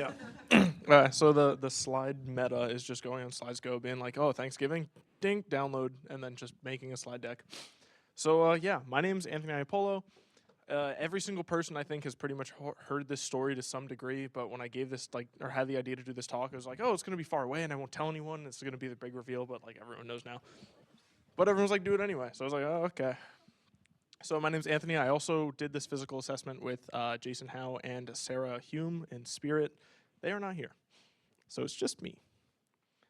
Yeah. So the slide meta is just going on SlideSgo, being like, oh, Thanksgiving, dink, download, and then just making a slide deck. So yeah, my name's Anthony Ioppolo. Every single person I think has pretty much heard this story to some degree, but when I gave this or had the idea to do this talk, I was like, oh, it's gonna be far away and I won't tell anyone. It's gonna be the big reveal, but like everyone knows now. But everyone's like, do it anyway. So I was like, oh, okay. So my name's Anthony. I also did this physical assessment with Jason Howe and Sarah Hume in Spirit. They are not here. So it's just me.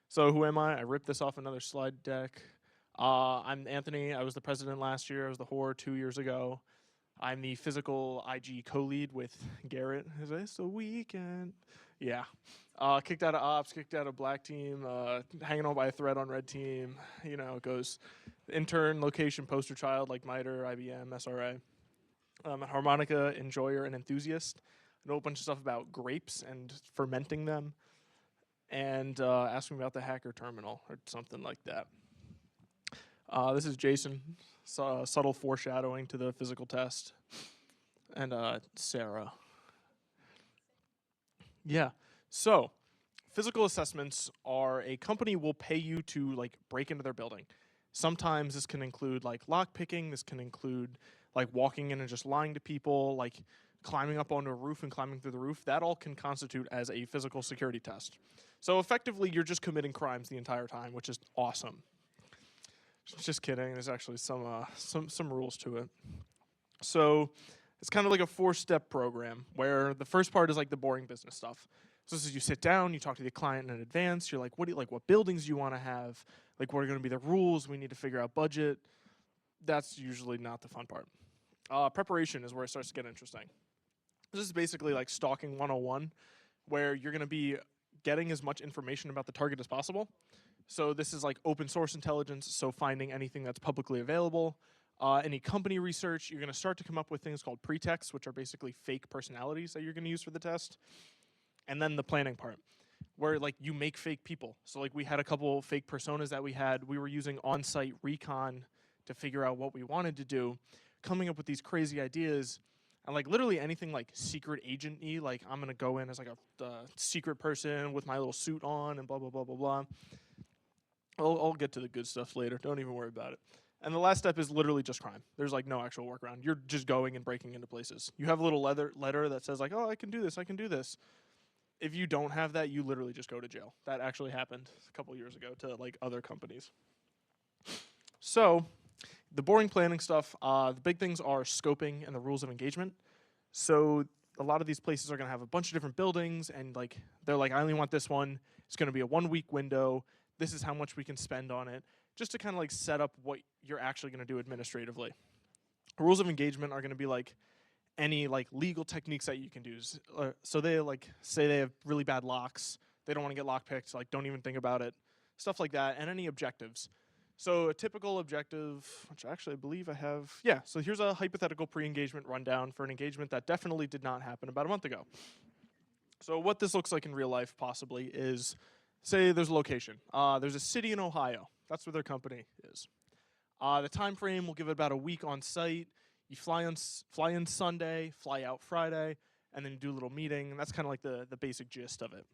So who am I? I ripped this off another slide deck. I'm Anthony. I was the president last year. I was the whore 2 years ago. I'm the physical IG co-lead with Garrett. Is this a weekend? Yeah. Kicked out of ops, kicked out of black team, hanging on by a thread on red team. You know, it goes intern, location, poster child like MITRE, IBM, SRA. I'm a harmonica enjoyer and enthusiast. I know a bunch of stuff about grapes and fermenting them. And ask me about the hacker terminal or something like that. This is Jason, subtle foreshadowing to the physical test. And Sarah. Yeah, so physical assessments are a company will pay you to like break into their building. Sometimes this can include like lock picking, this can include like walking in and just lying to people, like climbing up onto a roof and climbing through the roof. That all can constitute as a physical security test. So effectively, you're just committing crimes the entire time, which is awesome. Just kidding. There's actually some rules to it. So it's kind of like a 4-step program where the first part is like the boring business stuff. So this is you sit down, you talk to the client in advance. You're like, what do you like? What buildings do you want to have? Like, what are going to be the rules? We need to figure out budget. That's usually not the fun part. Preparation is where it starts to get interesting. This is basically like stalking 101, where you're going to be getting as much information about the target as possible. So this is like open source intelligence, so finding anything that's publicly available. Any company research, you're going to start to come up with things called pretexts, which are basically fake personalities that you're going to use for the test. And then the planning part, where like you make fake people. So like we had a couple fake personas that we were using on-site recon to figure out what we wanted to do, coming up with these crazy ideas. And like literally anything like secret agent-y, like I'm gonna go in as like a secret person with my little suit on and blah, blah, blah, blah, blah. I'll get to the good stuff later. Don't even worry about it. And the last step is literally just crime. There's like no actual workaround. You're just going and breaking into places. You have a little letter that says like, oh, I can do this, I can do this. If you don't have that, you literally just go to jail. That actually happened a couple years ago to like other companies. So the boring planning stuff, the big things are scoping and the rules of engagement. So a lot of these places are going to have a bunch of different buildings, and like they're like, I only want this one. It's going to be a 1-week window. This is how much we can spend on it, just to kind of like set up what you're actually going to do administratively. Rules of engagement are going to be like any like legal techniques that you can do. So they like say they have really bad locks. They don't want to get lock picked. Like don't even think about it. Stuff like that, and any objectives. So a typical objective, which actually I believe I have, yeah, so here's a hypothetical pre-engagement rundown for an engagement that definitely did not happen about a month ago. So what this looks like in real life possibly is, say there's a location. There's a city in Ohio. That's where their company is. The time frame, we'll give it about a week on site. You fly in Sunday, fly out Friday, and then you do a little meeting, and that's kind of like the basic gist of it.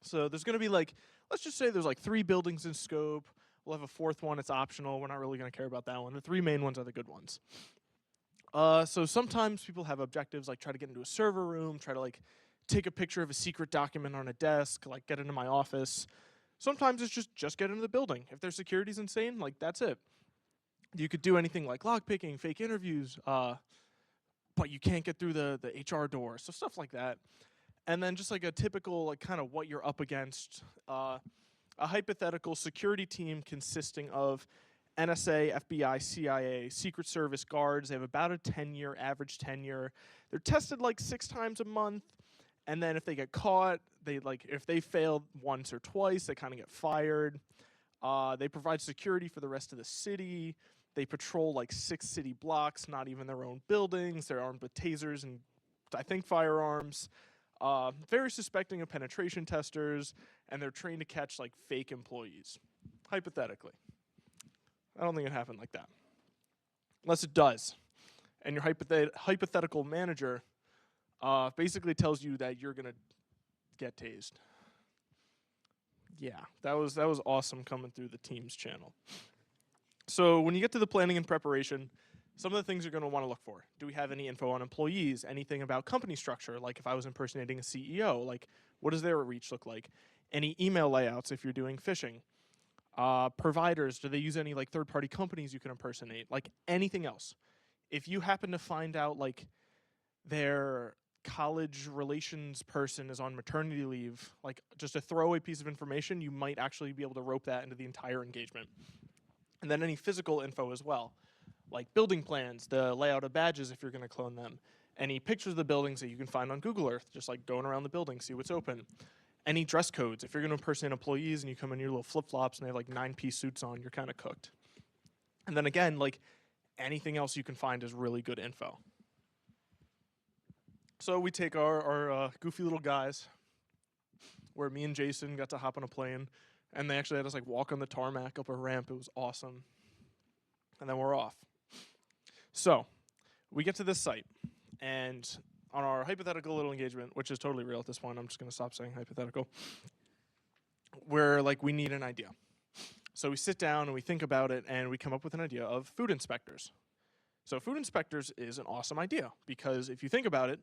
So there's going to be like, let's just say there's like 3 buildings in scope. We'll have a 4th one. It's optional. We're not really going to care about that one. The 3 main ones are the good ones. So sometimes people have objectives like try to get into a server room, try to like take a picture of a secret document on a desk, like get into my office. Sometimes it's just get into the building. If their security's insane, like that's it. You could do anything like lockpicking, fake interviews, but you can't get through the HR door, so stuff like that. And then just like a typical like kind of what you're up against. A hypothetical security team consisting of NSA, FBI, CIA, Secret Service guards. They have about a 10-year average tenure. They're tested like 6 times a month, and then if they get caught, if they fail once or twice, they kind of get fired. They provide security for the rest of the city. They patrol like 6 city blocks, not even their own buildings. They're armed with tasers and I think firearms. Very suspecting of penetration testers, and they're trained to catch like fake employees, hypothetically. I don't think it happened like that. Unless it does. And your hypothetical manager basically tells you that you're going to get tased. Yeah, that was awesome coming through the Teams channel. So when you get to the planning and preparation, some of the things you're going to want to look for. Do we have any info on employees? Anything about company structure? Like if I was impersonating a CEO, like what does their reach look like? Any email layouts if you're doing phishing? Providers, do they use any like third-party companies you can impersonate? Like anything else. If you happen to find out like their college relations person is on maternity leave, like just a throwaway piece of information, you might actually be able to rope that into the entire engagement. And then any physical info as well, like building plans, the layout of badges if you're going to clone them, any pictures of the buildings that you can find on Google Earth, just like going around the building, see what's open. Any dress codes, if you're going to impersonate employees and you come in your little flip-flops and they have like 9-piece suits on, you're kind of cooked. And then again, like anything else you can find is really good info. So we take our goofy little guys, where me and Jason got to hop on a plane, and they actually had us like walk on the tarmac up a ramp. It was awesome. And then we're off. So we get to this site, and on our hypothetical little engagement, which is totally real at this point, I'm just going to stop saying hypothetical, we're like, we need an idea. So we sit down and we think about it, and we come up with an idea of food inspectors. So food inspectors is an awesome idea, because if you think about it,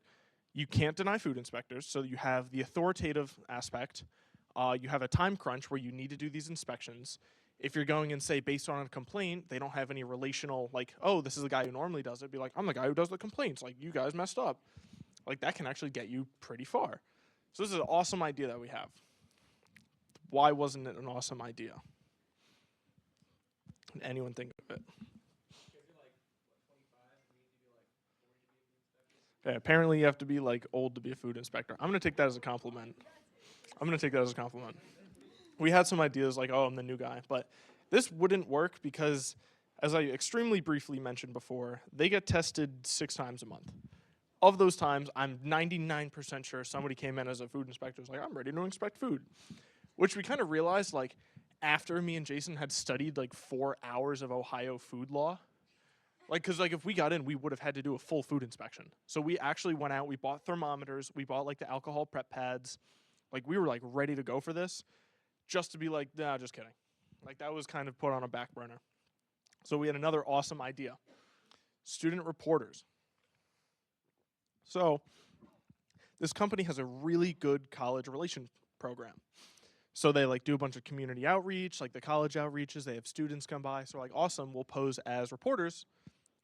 you can't deny food inspectors. So you have the authoritative aspect. You have a time crunch where you need to do these inspections. If you're going and say, based on a complaint, they don't have any relational, like, oh, this is the guy who normally does it. Be like, I'm the guy who does the complaints. Like, you guys messed up. Like, that can actually get you pretty far. So this is an awesome idea that we have. Why wasn't it an awesome idea? Can anyone think of it? Okay, apparently you have to be like old to be a food inspector. I'm going to take that as a compliment. We had some ideas like, oh, I'm the new guy. But this wouldn't work because, as I extremely briefly mentioned before, they get tested 6 times a month. Of those times, I'm 99% sure somebody came in as a food inspector was like, I'm ready to inspect food. Which we kind of realized, like, after me and Jason had studied, like, 4 hours of Ohio food law. Like, because, like, if we got in, we would have had to do a full food inspection. So we actually went out, we bought thermometers, we bought, like, the alcohol prep pads. Like, we were, like, ready to go for this. Just to be like, nah, just kidding. Like, that was kind of put on a back burner. So we had another awesome idea. Student reporters. So this company has a really good college relation program. So they, like, do a bunch of community outreach, like the college outreaches. They have students come by. So, like, awesome, we'll pose as reporters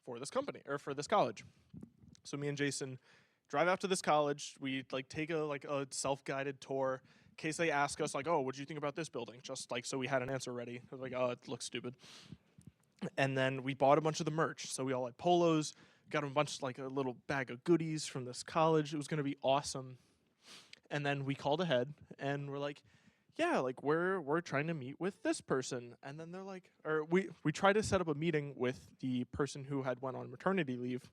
for this company, or for this college. So me and Jason drive out to this college. We, like, take a self-guided tour. In case they ask us, like, oh, what did you think about this building? Just, like, so we had an answer ready. I was like, oh, it looks stupid. And then we bought a bunch of the merch. So we all had polos, got a bunch, like, a little bag of goodies from this college. It was going to be awesome. And then we called ahead, and we're like, yeah, like, we're trying to meet with this person. And then they're like, or we tried to set up a meeting with the person who had went on maternity leave,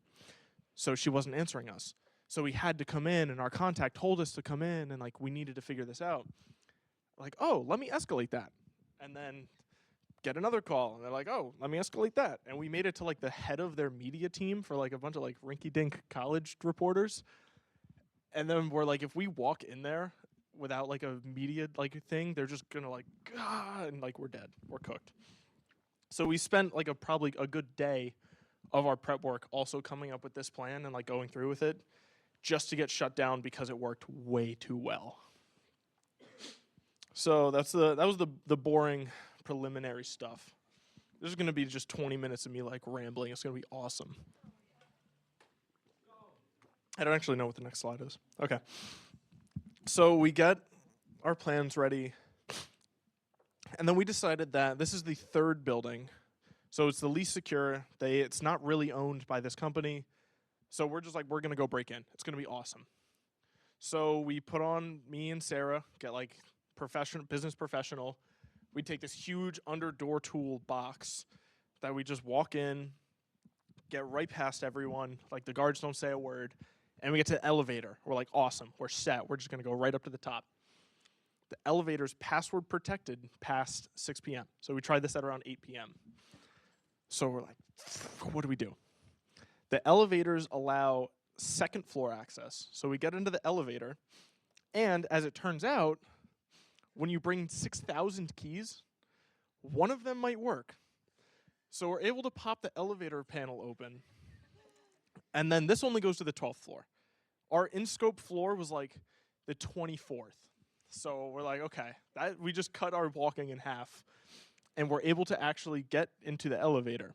so she wasn't answering us. So we had to come in, and our contact told us to come in, and, like, we needed to figure this out. Like, oh, let me escalate that. And then get another call, and they're like, oh, let me escalate that. And we made it to, like, the head of their media team for, like, a bunch of, like, rinky-dink college reporters. And then we're like, if we walk in there without, like, a media, like, thing, they're just gonna, like, and, like, we're dead. We're cooked. So we spent, like, probably a good day of our prep work also coming up with this plan and, like, going through with it, just to get shut down because it worked way too well. So that was the boring preliminary stuff. This is going to be just 20 minutes of me, like, rambling. It's going to be awesome. I don't actually know what the next slide is. Okay. So we get our plans ready, and then we decided that this is the 3rd building, so it's the least secure. It's not really owned by this company. So we're just like, we're going to go break in. It's going to be awesome. So we put on, me and Sarah, get, like, business professional. We take this huge under-door tool box that we just walk in, get right past everyone. Like, the guards don't say a word. And we get to the elevator. We're like, awesome. We're set. We're just going to go right up to the top. The elevator's password protected past 6 p.m. So we tried this at around 8 p.m. So we're like, what do we do? The elevators allow 2nd floor access. So we get into the elevator, And as it turns out, when you bring 6,000 keys, one of them might work. So we're able to pop the elevator panel open. And then this only goes to the 12th floor. Our in-scope floor was like the 24th. So we're like, okay, we just cut our walking in half. And we're able to actually get into the elevator.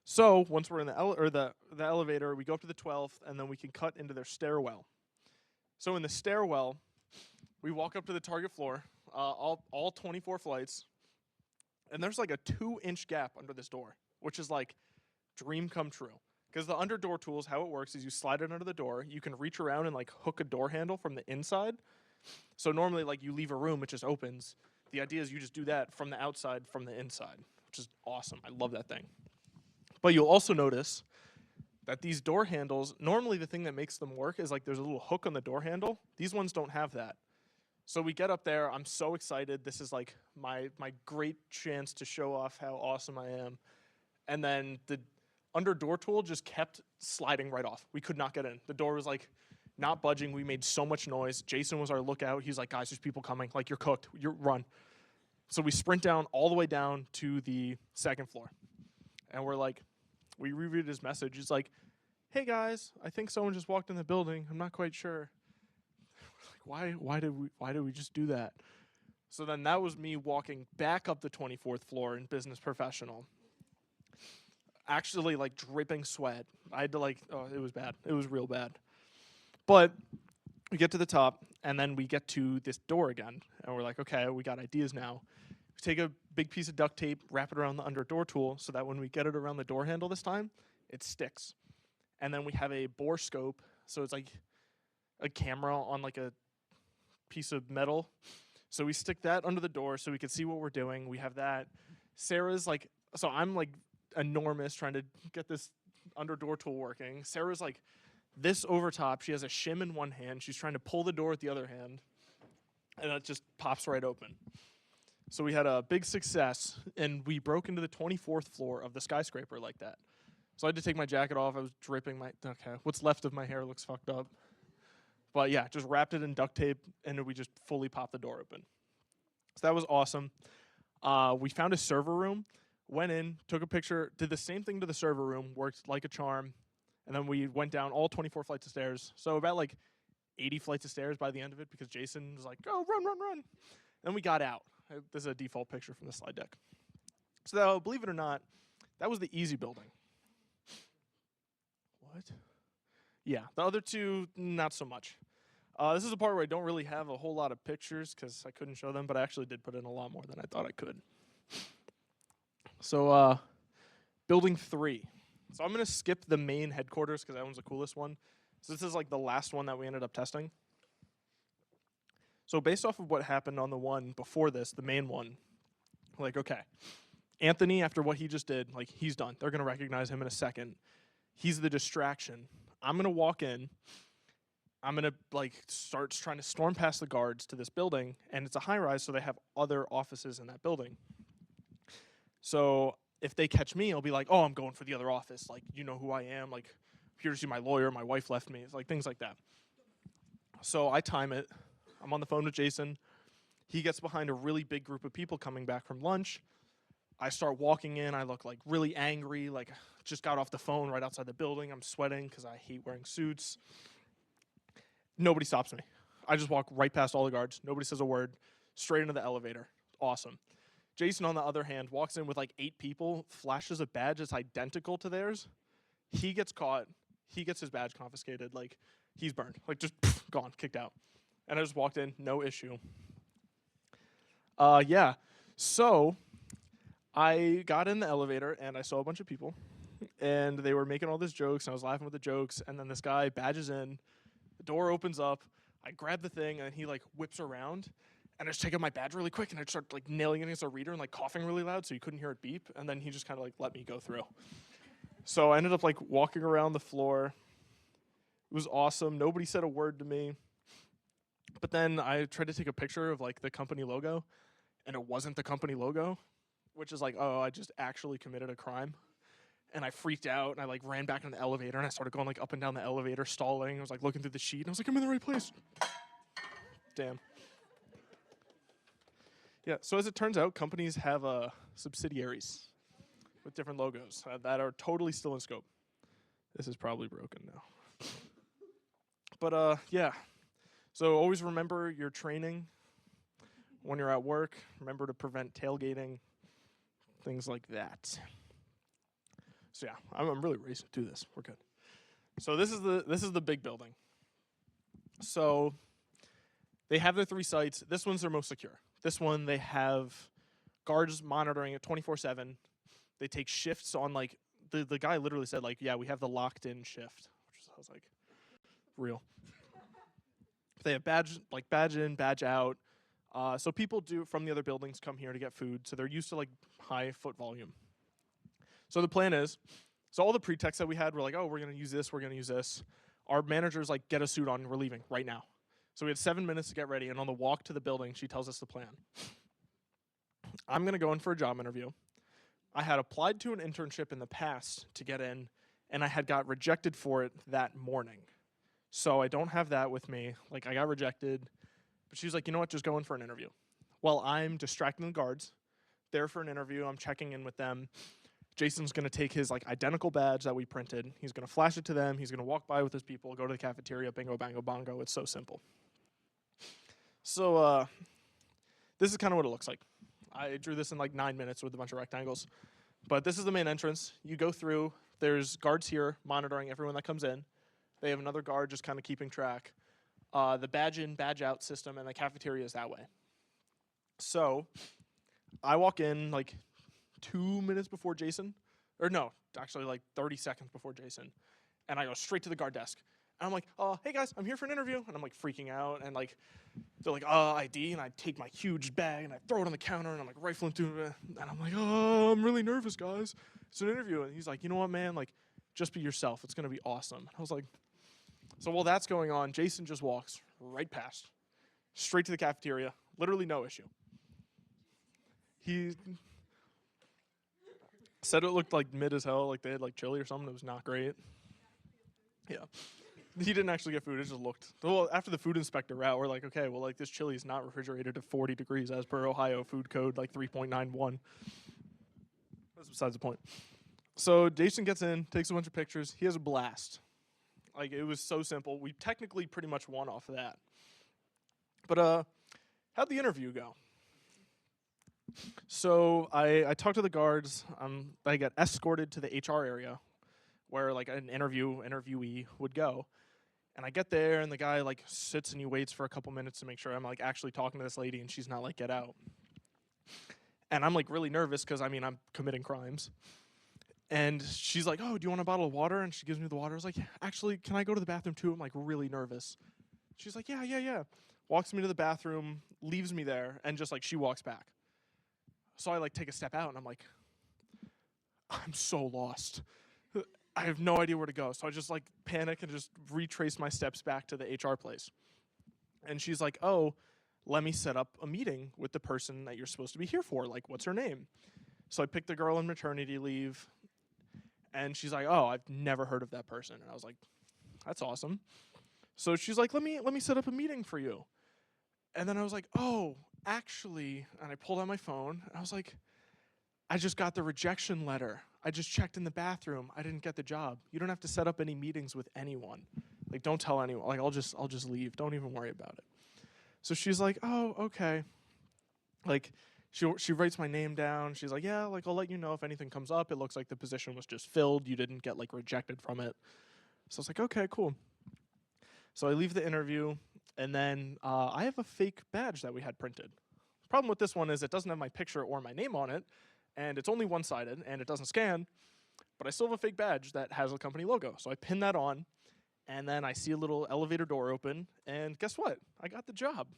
So once we're in the elevator, we go up to the 12th, and then we can cut into their stairwell. So in the stairwell, we walk up to the target floor, all 24 flights, and there's like a 2-inch gap under this door, which is like dream come true. Because the under door tools, how it works is you slide it under the door, you can reach around and like hook a door handle from the inside. So normally like you leave a room, it just opens. The idea is you just do that from the outside, from the inside, which is awesome. I love that thing. But you'll also notice that these door handles, normally the thing that makes them work is like there's a little hook on the door handle. These ones don't have that. So we get up there. I'm so excited. This is like my great chance to show off how awesome I am. And then the under door tool just kept sliding right off. We could not get in. The door was like not budging. We made so much noise. Jason was our lookout. He's like, guys, there's people coming. Like, you're cooked. Run. So we sprint down all the way down to the 2nd floor. And we're like, we reread his message. It's like, hey guys, I think someone just walked in the building. I'm not quite sure. Like, why did we just do that? So then that was me walking back up the 24th floor in business professional. Actually, like, dripping sweat. I had to, like, it was bad. It was real bad. But we get to the top, and then we get to this door again. And we're like, okay, we got ideas now. We take a big piece of duct tape, wrap it around the under door tool so that when we get it around the door handle this time, it sticks. And then we have a bore scope. So it's like a camera on, like, a piece of metal. So we stick that under the door so we can see what we're doing. We have that. Sarah's, like, so I'm, like, enormous trying to get this under door tool working. Sarah's like this over top. She has a shim in one hand. She's trying to pull the door with the other hand, and it just pops right open. So we had a big success, and we broke into the 24th floor of the skyscraper like that. So I had to take my jacket off. I was dripping okay, what's left of my hair looks fucked up. But yeah, just wrapped it in duct tape, and we just fully popped the door open. So that was awesome. We found a server room. Went in, took a picture, did the same thing to the server room, worked like a charm, and then we went down all 24 flights of stairs. So about like 80 flights of stairs by the end of it because Jason was like, go, run. Then we got out. This is a default picture from the slide deck. So believe it or not, that was the easy building. What? Yeah, the other two, not so much. This is a part where I don't really have a whole lot of pictures because I couldn't show them, but I actually did put in a lot more than I thought I could. So, building 3. So I'm going to skip the main headquarters because that one's the coolest one. So this is like the last one that we ended up testing. So based off of what happened on the one before this, the main one, like, okay, Anthony, after what he just did, like, he's done. They're going to recognize him in a second. He's the distraction. I'm going to walk in. I'm going to, like, start trying to storm past the guards to this building, and it's a high-rise, so they have other offices in that building. So if they catch me, I'll be like, oh, I'm going for the other office. Like, you know who I am. Like, here to see my lawyer. My wife left me. It's like things like that. So I time it. I'm on the phone with Jason. He gets behind a really big group of people coming back from lunch. I start walking in. I look like really angry, like just got off the phone right outside the building. I'm sweating because I hate wearing suits. Nobody stops me. I just walk right past all the guards. Nobody says a word. Straight into the elevator. Awesome. Jason, on the other hand, walks in with like 8 people, flashes a badge that's identical to theirs. He gets caught. He gets his badge confiscated. Like, he's burned. Like, just gone, kicked out. And I just walked in, no issue. Yeah. So I got in the elevator, and I saw a bunch of people. And they were making all these jokes, and I was laughing with the jokes. And then this guy badges in. The door opens up. I grab the thing, and he, like, whips around. And I just take out my badge really quick, and I start, like, nailing it against a reader and, like, coughing really loud so you couldn't hear it beep. And then he just kind of, like, let me go through. So I ended up, like, walking around the floor. It was awesome. Nobody said a word to me. But then I tried to take a picture of, like, the company logo, and it wasn't the company logo, which is like, oh, I just actually committed a crime. And I freaked out, and I, like, ran back into the elevator, and I started going, like, up and down the elevator, stalling. I was, like, looking through the sheet, and I was like, I'm in the right place. Damn. Yeah, so as it turns out, companies have subsidiaries with different logos that are totally still in scope. This is probably broken now. But yeah, so always remember your training when you're at work. Remember to prevent tailgating, things like that. So yeah, I'm really racing through this. We're good. So this is the big building. So they have their 3 sites. This one's their most secure. This one they have guards monitoring it 24/7. They take shifts on like the guy literally said like, yeah, we have the locked in shift, which I was like, real. They have badge in, badge out. So people from the other buildings come here to get food, so they're used to like high foot volume. So the plan is, so all the pretexts that we had were like, oh, we're gonna use this, we're gonna use this. Our manager's like, get a suit on, we're leaving right now. So we had 7 minutes to get ready, and on the walk to the building, she tells us the plan. I'm gonna go in for a job interview. I had applied to an internship in the past to get in, and I had got rejected for it that morning. So I don't have that with me. Like, I got rejected. But she was like, you know what, just go in for an interview. Well, I'm distracting the guards. There for an interview. I'm checking in with them. Jason's going to take his like identical badge that we printed. He's going to flash it to them. He's going to walk by with his people, go to the cafeteria, bingo, bango, bongo. It's so simple. So this is kind of what it looks like. I drew this in like 9 minutes with a bunch of rectangles. But this is the main entrance. You go through. There's guards here monitoring everyone that comes in. They have another guard just kind of keeping track. The badge in, badge out system, and the cafeteria is that way. So I walk in like 2 minutes before Jason, or no, actually like 30 seconds before Jason, and I go straight to the guard desk. And I'm like, hey guys, I'm here for an interview. And I'm like freaking out, and like they're like, ID, and I take my huge bag and I throw it on the counter, and I'm like rifling through it, and I'm like, I'm really nervous, guys. It's an interview. And he's like, you know what, man, like just be yourself. It's gonna be awesome. And I was like, so while that's going on, Jason just walks right past, straight to the cafeteria, literally no issue. He said it looked like mid as hell, like they had like chili or something. It was not great. Yeah. He didn't actually get food, it just looked. Well, after the food inspector route, we're like, okay, well, like this chili is not refrigerated to 40 degrees as per Ohio food code, like 3.91. That's besides the point. So Jason gets in, takes a bunch of pictures. He has a blast. Like, it was so simple. We technically pretty much won off of that. But how'd the interview go? So I talked to the guards. I got escorted to the HR area where like an interviewee would go. And I get there, and the guy like sits and he waits for a couple minutes to make sure I'm like actually talking to this lady and she's not like, get out. And I'm like really nervous because I mean I'm committing crimes. And she's like, oh, do you want a bottle of water? And she gives me the water. I was like, actually, can I go to the bathroom too? I'm like really nervous. She's like, yeah. Walks me to the bathroom, leaves me there, and just like she walks back. So I like take a step out, and I'm like, I'm so lost. I have no idea where to go. So I just like panic and just retrace my steps back to the HR place. And she's like, oh, let me set up a meeting with the person that you're supposed to be here for. Like, what's her name? So I picked the girl on maternity leave. And she's like, oh, I've never heard of that person. And I was like, that's awesome. So she's like, let me set up a meeting for you. And then I was like, oh, actually, and I pulled out my phone, and I was like, I just got the rejection letter. I just checked in the bathroom. I didn't get the job. You don't have to set up any meetings with anyone. Like, don't tell anyone. Like, I'll just leave. Don't even worry about it. So she's like, oh, okay. Like, she writes my name down. She's like, yeah, like, I'll let you know if anything comes up. It looks like the position was just filled. You didn't get, like, rejected from it. So I was like, okay, cool. So I leave the interview, and then I have a fake badge that we had printed. The problem with this one is it doesn't have my picture or my name on it, and it's only one-sided, and it doesn't scan, but I still have a fake badge that has a company logo. So I pin that on, and then I see a little elevator door open, and guess what? I got the job.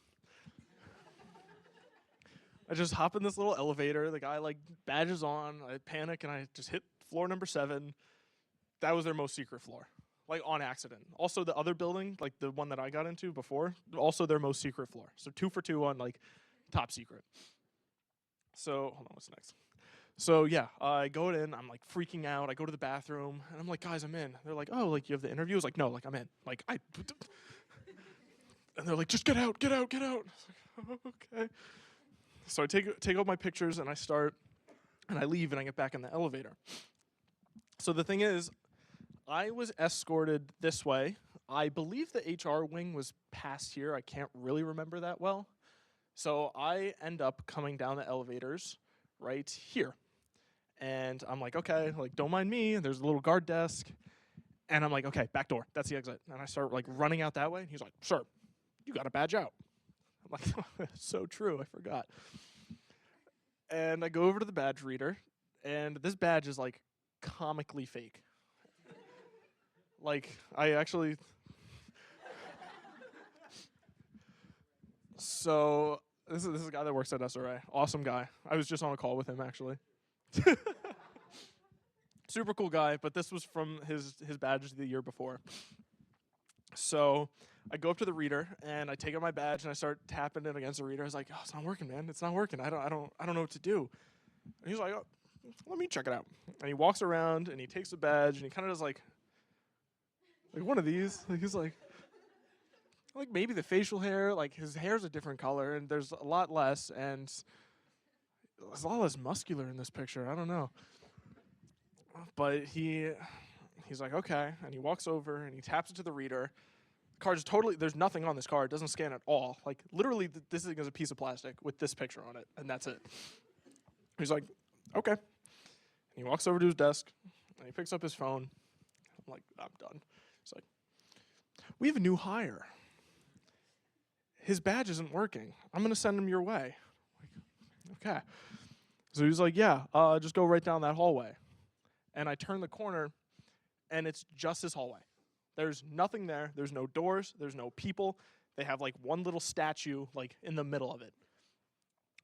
I just hop in this little elevator. The guy, like, badges on. I panic, and I just hit floor number 7. That was their most secret floor, like, on accident. Also, the other building, like the one that I got into before, also their most secret floor. So 2 for 2 on, like, top secret. So, hold on, what's next? So, yeah, I go in. I'm, like, freaking out. I go to the bathroom, and I'm like, guys, I'm in. They're like, oh, like, you have the interview? I was like, no, like, I'm in. Like, And they're like, just get out, get out, get out. I was like, oh, okay. So I take all my pictures and I leave and I get back in the elevator. So the thing is, I was escorted this way. I believe the HR wing was past here. I can't really remember that well. So I end up coming down the elevators right here. And I'm like, okay, like, don't mind me. And there's a little guard desk. And I'm like, okay, back door. That's the exit. And I start like running out that way. And he's like, sir, you got to badge out. I'm like, that's so true. I forgot. And I go over to the badge reader. And this badge is like comically fake. Like, I actually... So, this is a guy that works at SRA. Awesome guy. I was just on a call with him, actually. Super cool guy, but this was from his badge the year before. So, I go up to the reader, and I take out my badge, and I start tapping it against the reader. I was like, oh, it's not working, man. It's not working. I don't know what to do. And he's like, oh, let me check it out. And he walks around, and he takes the badge, and he kind of does like one of these. Like, he's like maybe the facial hair, like his hair's a different color, and there's a lot less, and there's a lot less muscular in this picture. I don't know. But he's like, okay, and he walks over, and he taps it to the reader. The card's totally, there's nothing on this card. It doesn't scan at all. Like, literally, this thing is a piece of plastic with this picture on it, and that's it. He's like, okay. And he walks over to his desk, and he picks up his phone. I'm like, I'm done. He's like, we have a new hire. His badge isn't working. I'm going to send him your way. Like, okay. So he's like, yeah, just go right down that hallway. And I turn the corner, and it's just his hallway. There's nothing there. There's no doors. There's no people. They have, like, one little statue, like, in the middle of it.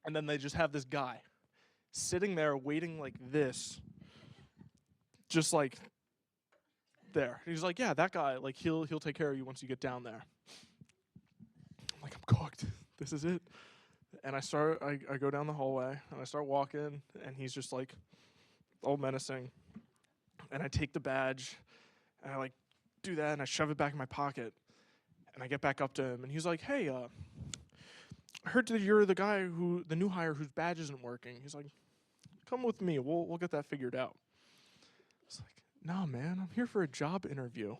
And then they just have this guy sitting there waiting like this, just like there. He's like, yeah, that guy, like, he'll take care of you once you get down there. Like, I'm cooked. This is it. And I go down the hallway, and I start walking, and he's just, like, all menacing. And I take the badge, and I, like, do that, and I shove it back in my pocket. And I get back up to him, and he's like, hey, I heard that you're the guy the new hire whose badge isn't working. He's like, come with me. We'll get that figured out. It's like, no, man, I'm here for a job interview.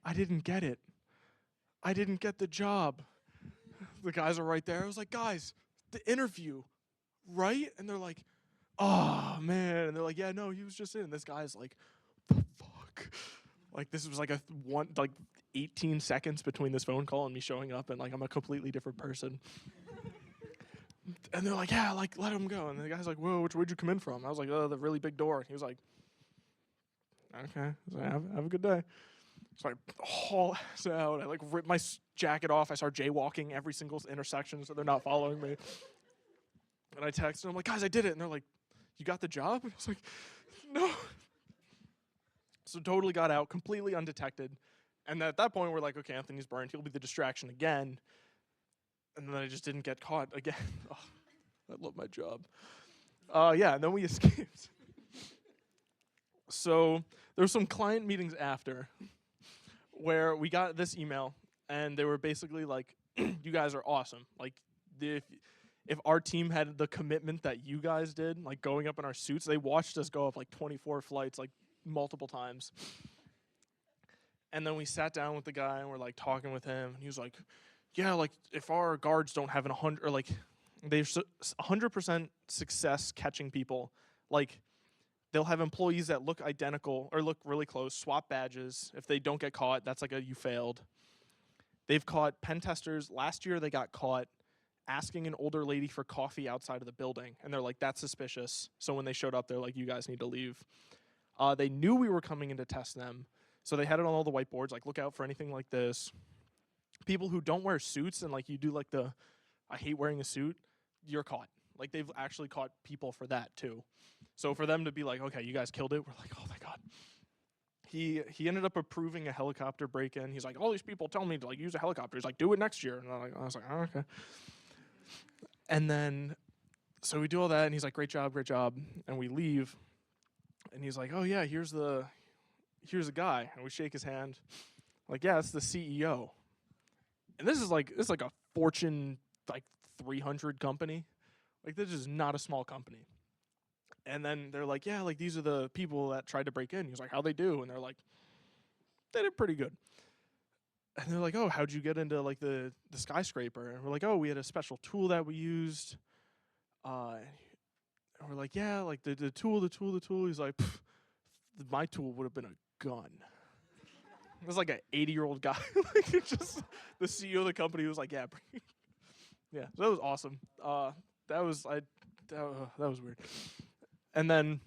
I didn't get it. I didn't get the job. The guys are right there. I was like, guys, the interview, right? And they're like, oh, man. And they're like, yeah, no, he was just in. And this guy's like, the fuck? Like, this was like 18 seconds between this phone call and me showing up, and, like, I'm a completely different person. And they're like, yeah, like, let him go. And the guy's like, whoa, where'd you come in from? I was like, oh, the really big door. And he was like, okay. I was like, have a good day. So I haul ass out. I, like, rip my jacket off. I start jaywalking every single intersection so they're not following me. And I text them. I'm like, guys, I did it. And they're like, you got the job? And I was like, no. So totally got out, completely undetected. And at that point, we're like, okay, Anthony's burned. He'll be the distraction again. And then I just didn't get caught again. Oh, I love my job. Yeah, and then we escaped. So there were some client meetings after where we got this email, and they were basically like, you guys are awesome. Like, if our team had the commitment that you guys did, like going up in our suits, they watched us go up like 24 flights, like multiple times. And then we sat down with the guy, and we're like talking with him, and he was like, yeah, like, if our guards don't have 100, or like, they've 100% success catching people, like, they'll have employees that look identical or look really close, swap badges. If they don't get caught, that's like you failed. They've caught pen testers. Last year, they got caught asking an older lady for coffee outside of the building, and they're like, that's suspicious. So when they showed up, they're like, you guys need to leave. They knew we were coming in to test them, so they had it on all the whiteboards, like, look out for anything like this. People who don't wear suits and, like, you do, like, I hate wearing a suit, you're caught. Like, they've actually caught people for that, too. So for them to be like, okay, you guys killed it, we're like, oh, my God. He ended up approving a helicopter break-in. He's like, all these people tell me to, like, use a helicopter. He's like, do it next year. And I was like, oh, okay. And then, so we do all that, and he's like, great job, and we leave. And he's like, oh, yeah, here's a guy. And we shake his hand. Like, yeah, it's the CEO. And this is like a Fortune like 300 company. Like this is not a small company. And then they're like, yeah, like these are the people that tried to break in. He was like, how'd they do? And they're like, they did pretty good. And they're like, oh, how'd you get into like the skyscraper? And we're like, oh, we had a special tool that we used. And we're like, yeah, like the tool. He's like, my tool would have been a gun. It was like an 80-year-old guy. Like just the CEO of the company was like, yeah, yeah. So that was awesome. That was weird. And then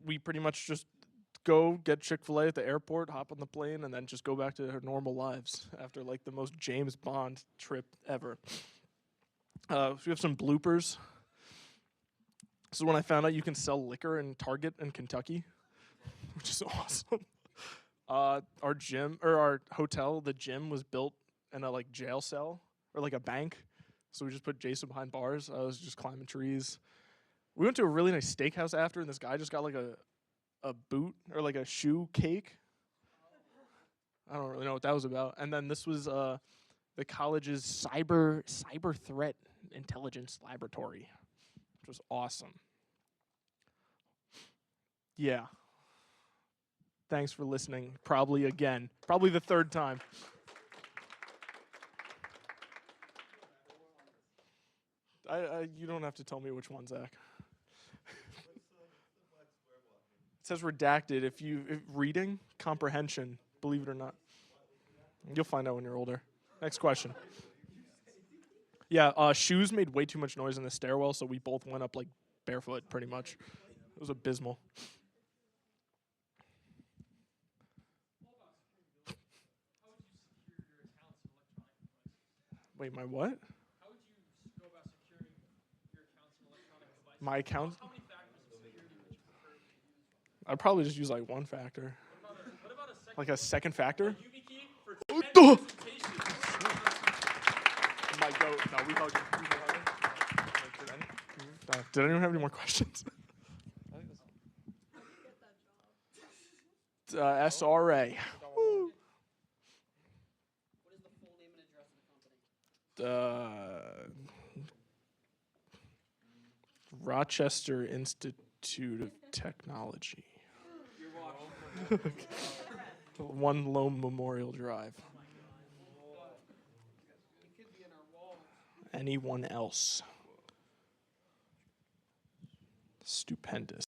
we pretty much just go get Chick-fil-A at the airport, hop on the plane, and then just go back to our normal lives after like the most James Bond trip ever. We have some bloopers. This is when I found out you can sell liquor in Target in Kentucky, which is awesome. Our gym or our hotel, the gym was built in a like jail cell or like a bank. So we just put Jason behind bars. I was just climbing trees. We went to a really nice steakhouse after, and this guy just got like a boot or like a shoe cake. I don't really know what that was about. And then this was the college's cyber threat intelligence laboratory, which was awesome. Yeah. Thanks for listening. Probably again. Probably the third time. You don't have to tell me which one, Zach. It says redacted. If reading comprehension, believe it or not. You'll find out when you're older. Next question. Yeah, shoes made way too much noise in the stairwell, so we both went up like barefoot pretty much. It was abysmal. Wait, my what? How would you go about securing your accounts and electronic devices? My account? How many factors of security would you prefer to use? I'd probably just use like one factor. What about a second? Like a second factor? YubiKey for 10 presentations. My goat. No, we hug him. Did anyone have any more questions? SRA. What is the full name and address of the company? Rochester Institute of Technology. You're welcome. 1 Lone Memorial Drive. It could be in our wall. Anyone else? Stupendous.